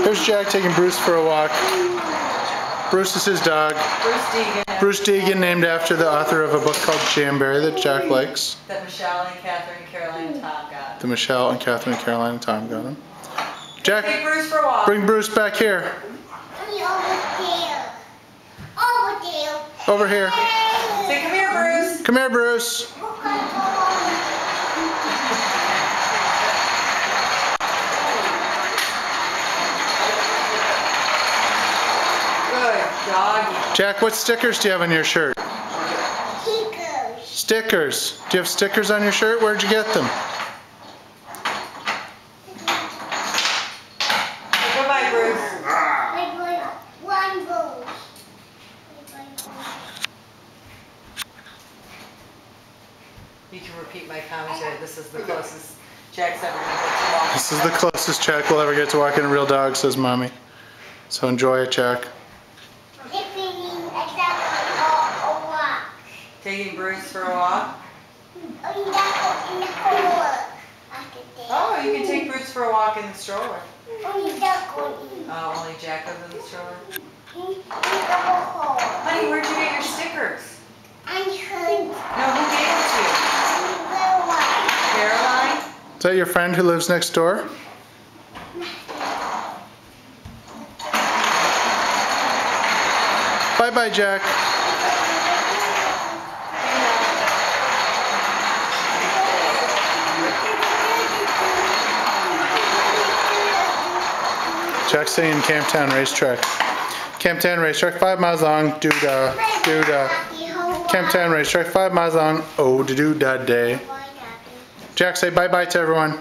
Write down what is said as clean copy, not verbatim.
Here's Jack taking Bruce for a walk. Bruce is his dog. Bruce Deegan. Bruce Deegan, named after the author of a book called Jamberry that Jack likes. That Michelle and Catherine and Caroline and Tom got. The Michelle and Catherine and Caroline and Tom got him. Jack, take Bruce for a walk. Bring Bruce back here. Over here. Say, come here, Bruce. Come here, Bruce. Good doggy. Jack, what stickers do you have on your shirt? Stickers. Stickers. Do you have stickers on your shirt? Where'd you get them? Goodbye, Bruce. One rose. You can repeat my commentary. This is the closest Jack's ever going to get to walking. This is the closest Jack will ever get to walking a real dog, says Mommy. So enjoy it, Jack. Taking Bruce for a walk? Oh, you can take Bruce for a walk in the stroller. Oh, only Jack goes in the stroller? Honey, where'd you get your stickers? No, who gave it to you? Caroline? Is that your friend who lives next door? Bye-bye, Jack. Jack's saying Camptown Racetrack. Camptown Racetrack, 5 miles long, doo-dah, doo-dah. Camptown Racetrack, 5 miles long, oh-da-doo-dah day. Jack, say bye-bye to everyone.